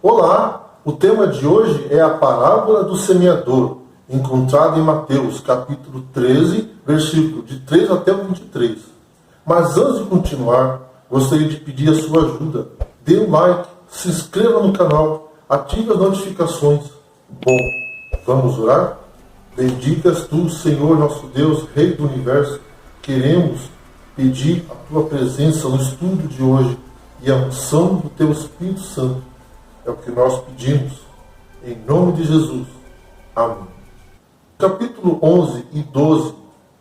Olá, o tema de hoje é a parábola do semeador, encontrada em Mateus, capítulo 13, versículo de 3 até o 23. Mas antes de continuar, gostaria de pedir a sua ajuda. Dê um like, se inscreva no canal, ative as notificações. Bom, vamos orar? Bendito és tu, Senhor, nosso Deus, Rei do Universo. Queremos pedir a tua presença no estudo de hoje e a unção do teu Espírito Santo. É o que nós pedimos, em nome de Jesus. Amém. Capítulo 11 e 12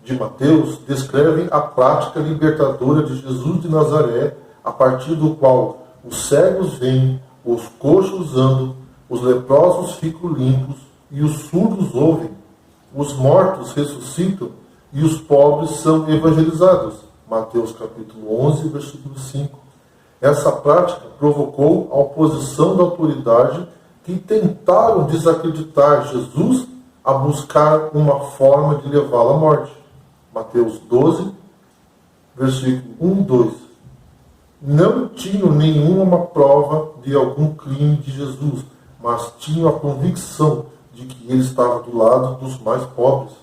de Mateus descrevem a prática libertadora de Jesus de Nazaré, a partir do qual os cegos veem, os coxos andam, os leprosos ficam limpos e os surdos ouvem, os mortos ressuscitam e os pobres são evangelizados. Mateus capítulo 11, versículo 5. Essa prática provocou a oposição da autoridade que tentaram desacreditar Jesus a buscar uma forma de levá-lo à morte. Mateus 12, versículo 1 e 2. Não tinham nenhuma prova de algum crime de Jesus, mas tinham a convicção de que ele estava do lado dos mais pobres.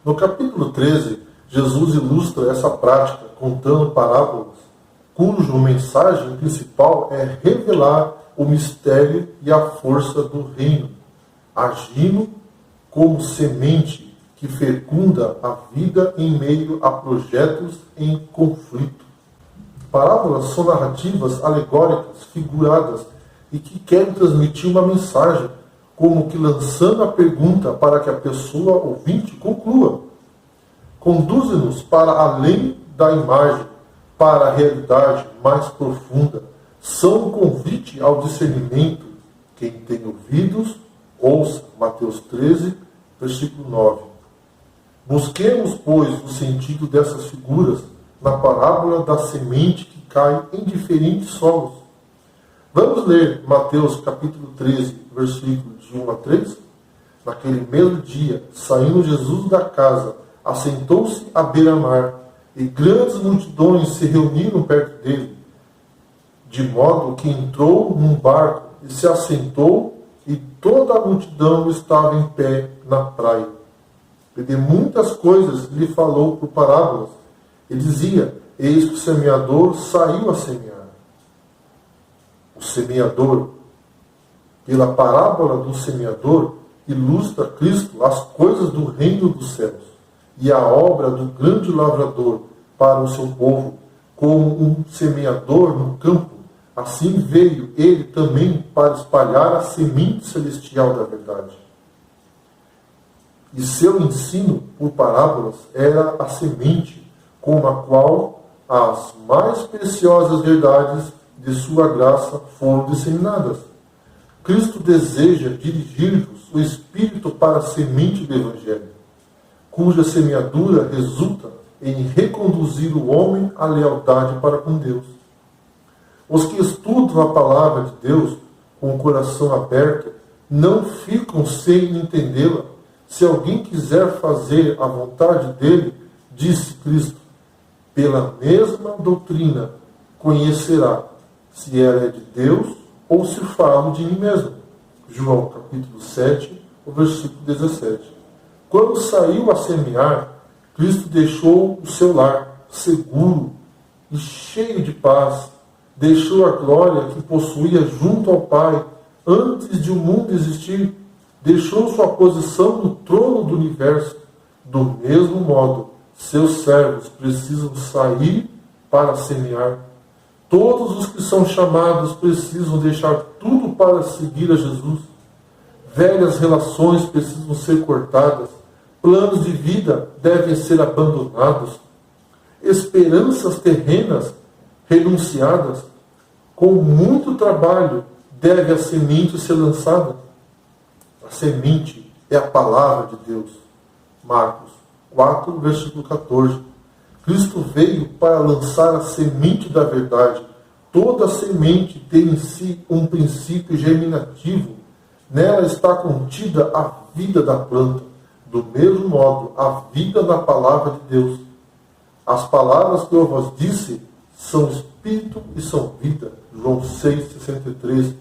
No capítulo 13, Jesus ilustra essa prática contando parábolas, cuja mensagem principal é revelar o mistério e a força do reino, agindo como semente que fecunda a vida em meio a projetos em conflito. Parábolas são narrativas alegóricas, figuradas, e que querem transmitir uma mensagem, como que lançando a pergunta para que a pessoa ouvinte conclua. Conduzem-nos para além da imagem, para a realidade mais profunda. São um convite ao discernimento. Quem tem ouvidos, ouça. Mateus 13, versículo 9. Busquemos, pois, o sentido dessas figuras na parábola da semente que cai em diferentes solos. Vamos ler Mateus capítulo 13, versículos de 1 a 3? Naquele mesmo dia, saindo Jesus da casa, assentou-se à beira-mar, e grandes multidões se reuniram perto dele, de modo que entrou num barco e se assentou, e toda a multidão estava em pé na praia. E de muitas coisas lhe falou por parábolas, e dizia: eis que o semeador saiu a semear. O semeador, pela parábola do semeador, ilustra Cristo as coisas do reino dos céus e a obra do grande lavrador para o seu povo, como um semeador no campo. Assim veio ele também para espalhar a semente celestial da verdade. E seu ensino por parábolas era a semente com a qual as mais preciosas verdades de sua graça foram disseminadas. Cristo deseja dirigir-vos o Espírito para a semente do Evangelho, cuja semeadura resulta em reconduzir o homem à lealdade para com Deus. Os que estudam a palavra de Deus com o coração aberto não ficam sem entendê-la. Se alguém quiser fazer a vontade dele, disse Cristo, pela mesma doutrina conhecerá se ela é de Deus ou se falo de mim mesmo. João capítulo 7, o versículo 17. Quando saiu a semear, Cristo deixou o seu lar seguro e cheio de paz. Deixou a glória que possuía junto ao Pai antes de o mundo existir. Deixou sua posição no trono do universo. Do mesmo modo, seus servos precisam sair para semear. Todos os que são chamados precisam deixar tudo para seguir a Jesus. Velhas relações precisam ser cortadas. Planos de vida devem ser abandonados. Esperanças terrenas renunciadas. Com muito trabalho deve a semente ser lançada. A semente é a palavra de Deus. Marcos 4, versículo 14. Cristo veio para lançar a semente da verdade. Toda semente tem em si um princípio germinativo. Nela está contida a vida da planta. Do mesmo modo, a vida na palavra de Deus. As palavras que eu vos disse são espírito e são vida. João 6,63.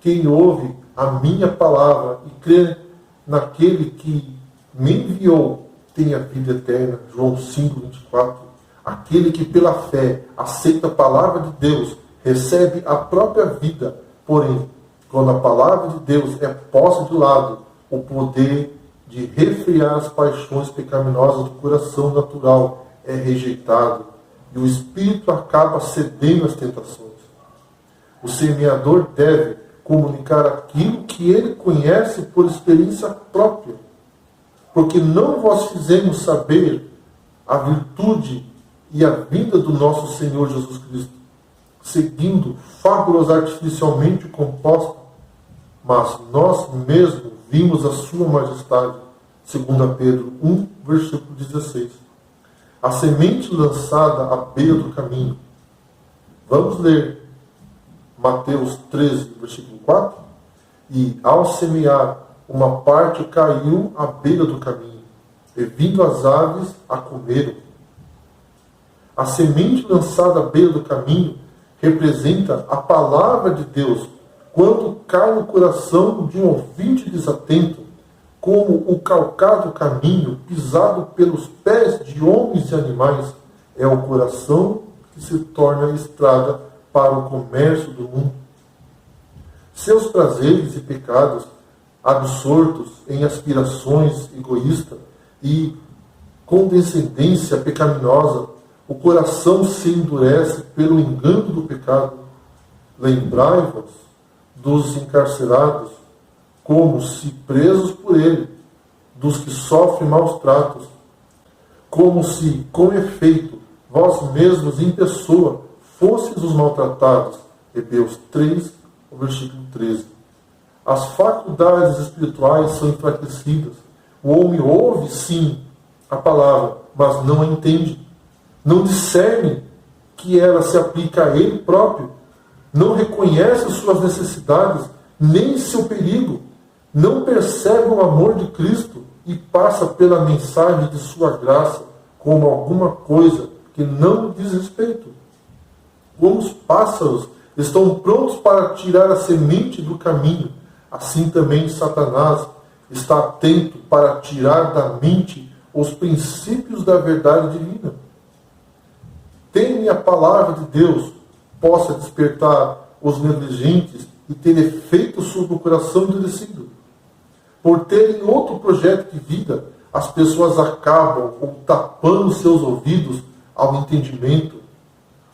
quem ouve a minha palavra e crê naquele que me enviou tem a vida eterna. João 5:24. Aquele que pela fé aceita a palavra de Deus recebe a própria vida. Porém, quando a palavra de Deus é posta de lado, o poder de refrear as paixões pecaminosas do coração natural é rejeitado e o espírito acaba cedendo às tentações. O semeador deve comunicar aquilo que ele conhece por experiência própria, porque não vos fizemos saber a virtude e a vida do nosso Senhor Jesus Cristo, seguindo fábulas artificialmente compostas, mas nós mesmos vimos a sua majestade. 2 Pedro 1, versículo 16. A semente lançada à beira do caminho. Vamos ler Mateus 13, versículo 4. E ao semear, uma parte caiu à beira do caminho, e vindo as aves a comeram. A semente lançada à beira do caminho representa a palavra de Deus quando cai no coração de um ouvinte desatento, como o calcado caminho pisado pelos pés de homens e animais, é o coração que se torna a estrada para o comércio do mundo. Seus prazeres e pecados, absortos em aspirações egoístas e condescendência pecaminosa, o coração se endurece pelo engano do pecado. Lembrai-vos dos encarcerados, como se presos por ele, dos que sofrem maus tratos, como se, com efeito, vós mesmos em pessoa fosseis os maltratados. Hebreus 3, versículo 13. As faculdades espirituais são enfraquecidas. O homem ouve, sim, a palavra, mas não a entende. Não discerne que ela se aplica a ele próprio. Não reconhece suas necessidades, nem seu perigo. Não percebe o amor de Cristo e passa pela mensagem de sua graça como alguma coisa que não diz respeito. Como os pássaros estão prontos para tirar a semente do caminho, assim também Satanás está atento para tirar da mente os princípios da verdade divina. Teme a palavra de Deus possa despertar os negligentes e ter efeito sobre o coração endurecido. Por terem outro projeto de vida, as pessoas acabam ou tapando seus ouvidos ao entendimento,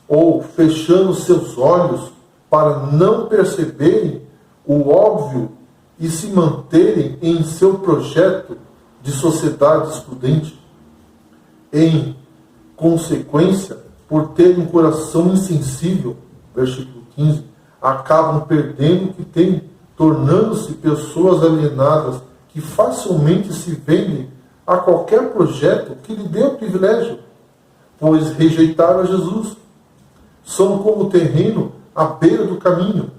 ou fechando seus olhos para não perceberem o óbvio e se manterem em seu projeto de sociedade excludente. Em consequência, por terem um coração insensível, versículo 15, acabam perdendo o que têm, tornando-se pessoas alienadas que facilmente se vendem a qualquer projeto que lhe dê o privilégio, pois rejeitaram a Jesus. São como o terreno à beira do caminho,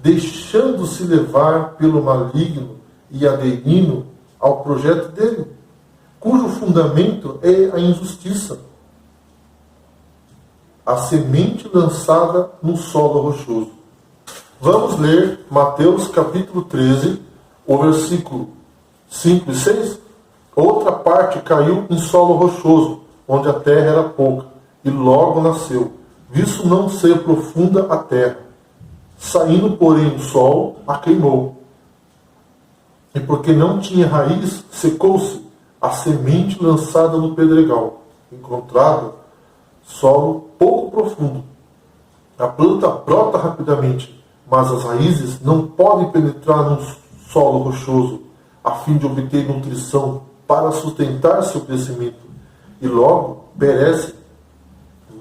deixando-se levar pelo maligno e aderindo ao projeto dele, cujo fundamento é a injustiça. A semente lançada no solo rochoso. Vamos ler Mateus capítulo 13, o versículo 5 e 6. Outra parte caiu em solo rochoso, onde a terra era pouca, e logo nasceu, visto não ser profunda a terra. Saindo, porém, o sol a queimou. E porque não tinha raiz, secou-se. A semente lançada no pedregal, encontrada solo pouco profundo. A planta brota rapidamente, mas as raízes não podem penetrar num solo rochoso, a fim de obter nutrição para sustentar seu crescimento, e logo perece.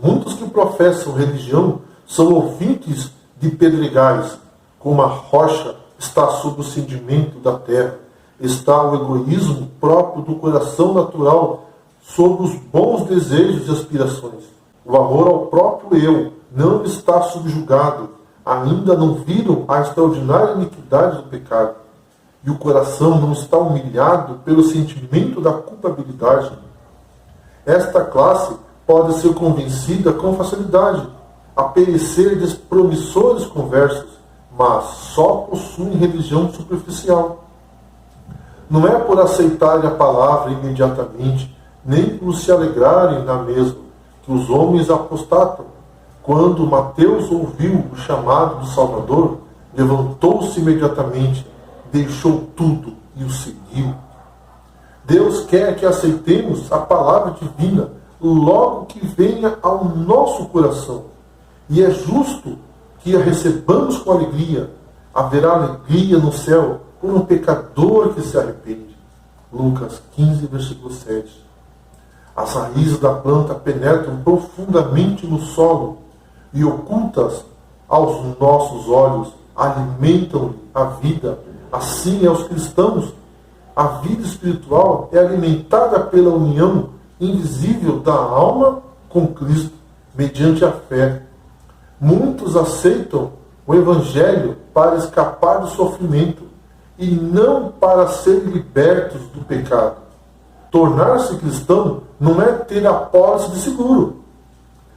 Muitos que professam religião são ouvintes de pedregais, como a rocha está sob o sedimento da terra, está o egoísmo próprio do coração natural sobre os bons desejos e aspirações. O amor ao próprio eu não está subjugado, ainda não viram a extraordinária iniquidade do pecado, e o coração não está humilhado pelo sentimento da culpabilidade. Esta classe pode ser convencida com facilidade a perecer de promissores conversos, mas só possuem religião superficial. Não é por aceitarem a palavra imediatamente, nem por se alegrarem na mesma, que os homens apostatam. Quando Mateus ouviu o chamado do Salvador, levantou-se imediatamente, deixou tudo e o seguiu. Deus quer que aceitemos a palavra divina logo que venha ao nosso coração. E é justo que a recebamos com alegria. Haverá alegria no céu por um pecador que se arrepende. Lucas 15, versículo 7. As raízes da planta penetram profundamente no solo e, ocultas aos nossos olhos, alimentam a vida. Assim é os cristãos. A vida espiritual é alimentada pela união invisível da alma com Cristo, mediante a fé. Muitos aceitam o Evangelho para escapar do sofrimento e não para serem libertos do pecado. Tornar-se cristão não é ter a pólice de seguro.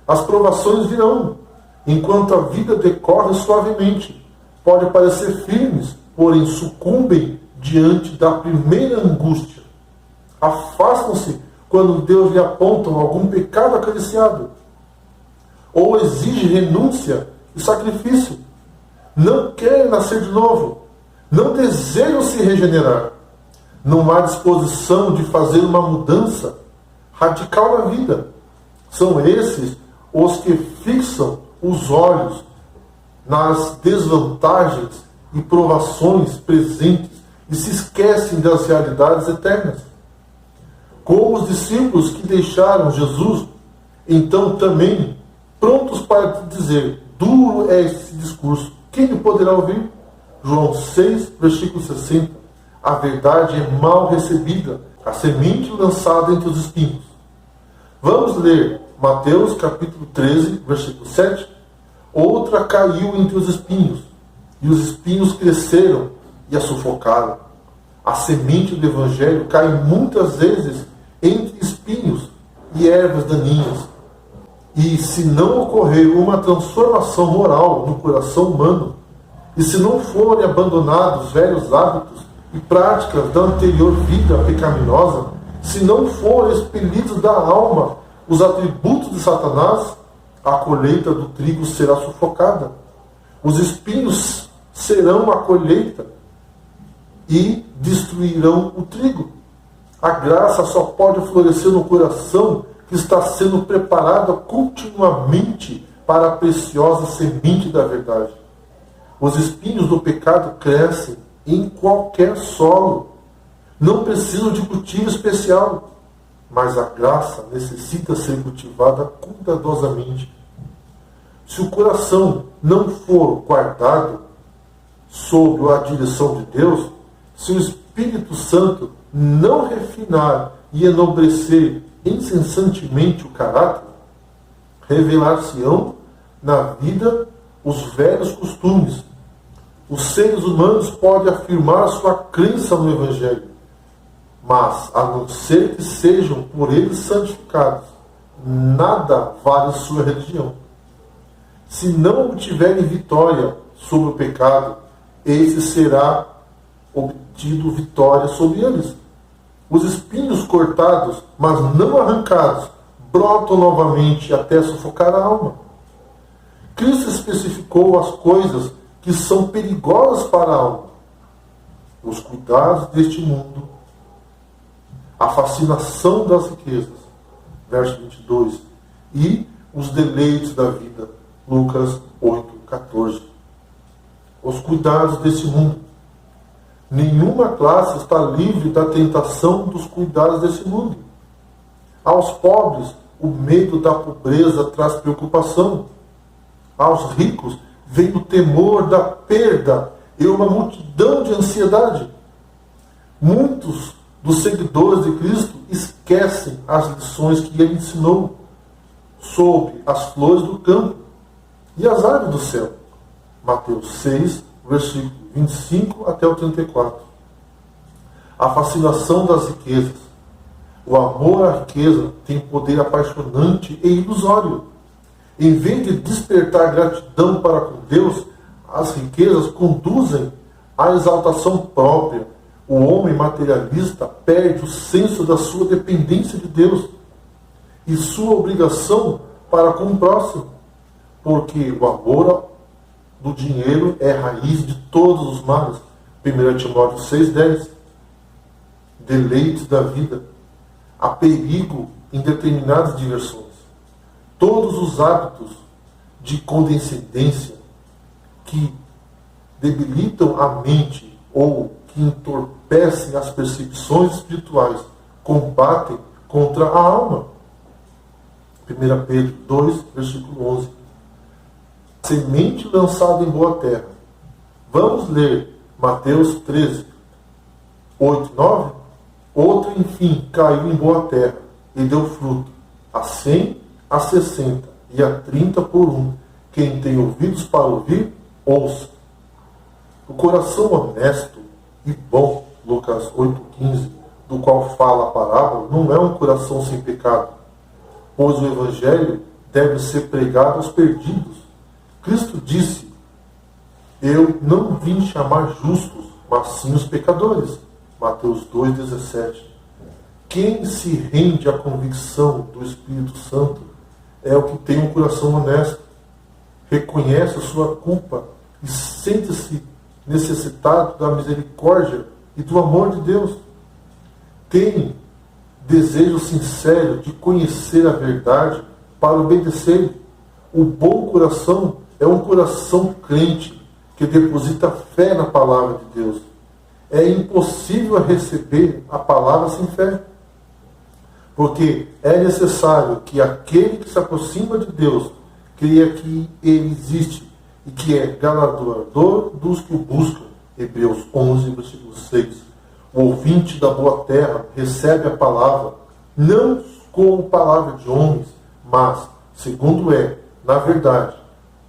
As provações virão, enquanto a vida decorre suavemente. Pode parecer firmes, porém sucumbem diante da primeira angústia. Afastam-se quando Deus lhe aponta algum pecado acariciado, ou exige renúncia e sacrifício. Não querem nascer de novo, não desejam se regenerar. Não há disposição de fazer uma mudança radical na vida. São esses os que fixam os olhos nas desvantagens e provações presentes e se esquecem das realidades eternas. Como os discípulos que deixaram Jesus, então também prontos para te dizer: duro é esse discurso, quem lhe poderá ouvir? João 6, versículo 60. A verdade é mal recebida, a semente lançada entre os espinhos. Vamos ler Mateus capítulo 13, versículo 7. Outra caiu entre os espinhos, e os espinhos cresceram e a sufocaram. A semente do Evangelho cai muitas vezes entre espinhos e ervas daninhas. E se não ocorrer uma transformação moral no coração humano, e se não forem abandonados velhos hábitos e práticas da anterior vida pecaminosa, se não forem expelidos da alma os atributos de Satanás, a colheita do trigo será sufocada. Os espinhos serão a colheita e destruirão o trigo. A graça só pode florescer no coração que está sendo preparado continuamente para a preciosa semente da verdade. Os espinhos do pecado crescem em qualquer solo. Não precisam de cultivo especial. Mas a graça necessita ser cultivada cuidadosamente. Se o coração não for guardado sob a direção de Deus, se o Espírito Santo não refinar e enobrecer incessantemente o caráter, revelar-se-ão na vida os velhos costumes. Os seres humanos podem afirmar sua crença no Evangelho, mas, a não ser que sejam por eles santificados, nada vale sua religião. Se não obtiverem vitória sobre o pecado, esse será obtido vitória sobre eles. Os espinhos cortados, mas não arrancados, brotam novamente até sufocar a alma. Cristo especificou as coisas que são perigosas para a alma: os cuidados deste mundo, a fascinação das riquezas, verso 22, e os deleites da vida, Lucas 8, 14. Os cuidados desse mundo. Nenhuma classe está livre da tentação dos cuidados desse mundo. Aos pobres, o medo da pobreza traz preocupação. Aos ricos, vem o temor da perda e uma multidão de ansiedade. Muitos dos seguidores de Cristo esquecem as lições que ele ensinou sobre as flores do campo e as aves do céu. Mateus 6, versículo 25 até o 34. A fascinação das riquezas. O amor à riqueza tem poder apaixonante e ilusório. Em vez de despertar gratidão para com Deus, as riquezas conduzem à exaltação própria. O homem materialista perde o senso da sua dependência de Deus e sua obrigação para com o próximo, porque o amor do dinheiro é raiz de todos os males. 1 Timóteo 6,10. Deleites da vida. Há perigo em determinadas diversões. Todos os hábitos de condescendência que debilitam a mente ou que entorpecem as percepções espirituais combatem contra a alma. 1 Pedro 2, versículo 11. Semente lançada em boa terra. Vamos ler Mateus 13, 8, 9. Outra, enfim, caiu em boa terra e deu fruto, a 100, a 60 e a 30 por um. Quem tem ouvidos para ouvir, ouça. O coração honesto e bom, Lucas 8,15, do qual fala a parábola, não é um coração sem pecado, pois o Evangelho deve ser pregado aos perdidos. Cristo disse: eu não vim chamar justos, mas sim os pecadores. Mateus 2,17. Quem se rende à convicção do Espírito Santo é o que tem um coração honesto, reconhece a sua culpa e sente-se necessitado da misericórdia e do amor de Deus. Tem desejo sincero de conhecer a verdade para obedecer. O bom coração é um coração crente que deposita fé na palavra de Deus. É impossível receber a palavra sem fé, porque é necessário que aquele que se aproxima de Deus creia que Ele existe e que é galardoador dos que o buscam. Hebreus 11, versículo 6. O ouvinte da boa terra recebe a palavra, não como palavra de homens, mas, segundo é, na verdade,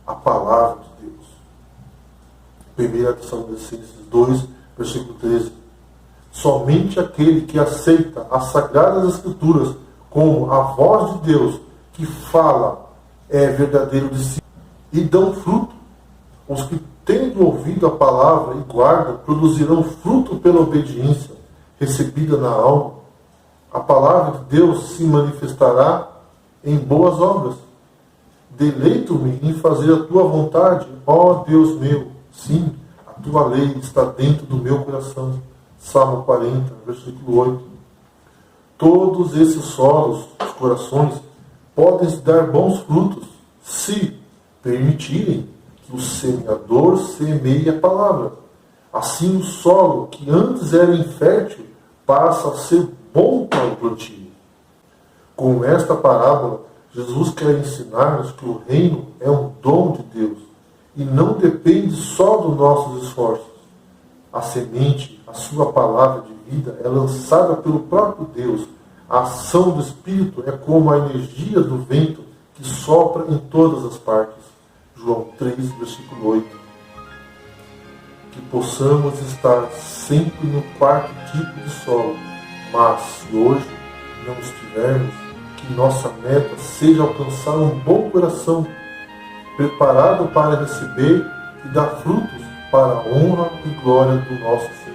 a palavra de Deus. 1 Tessalonicenses 2, versículo 13. Somente aquele que aceita as Sagradas Escrituras como a voz de Deus que fala é verdadeiro discípulo e dão fruto. Os que, tendo ouvido a palavra e guardam, produzirão fruto pela obediência recebida na alma. A palavra de Deus se manifestará em boas obras. Deleito-me em fazer a tua vontade, ó Deus meu. Sim, a tua lei está dentro do meu coração. Salmo 40, versículo 8. Todos esses solos, os corações, podem dar bons frutos, se permitirem que o semeador semeie a palavra. Assim o solo, que antes era infértil, passa a ser bom para o plantio. Com esta parábola, Jesus quer ensinar-nos que o reino é um dom de Deus e não depende só dos nossos esforços. A semente, a sua palavra de vida, é lançada pelo próprio Deus. A ação do Espírito é como a energia do vento que sopra em todas as partes. João 3, versículo 8. Que possamos estar sempre no quarto tipo de solo, mas se hoje não estivermos, que nossa meta seja alcançar um bom coração, preparado para receber e dar frutos para a honra e glória do nosso Senhor.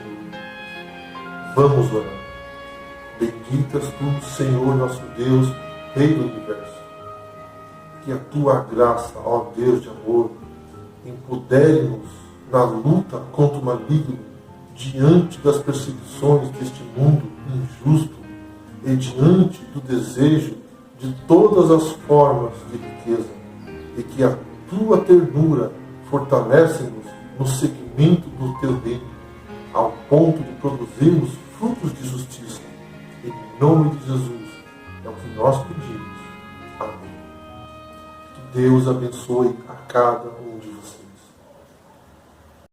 Vamos orar. Bendito és tu, Senhor nosso Deus, Rei do Universo. Que a tua graça, ó Deus de amor, empodere-nos na luta contra o maligno, diante das perseguições deste mundo injusto e diante do desejo de todas as formas de riqueza, e que a tua ternura fortalece-nos no seguimento do teu reino, ao ponto de produzirmos frutos de justiça. Em nome de Jesus, é o que nós pedimos. Amém. Que Deus abençoe a cada um de vocês.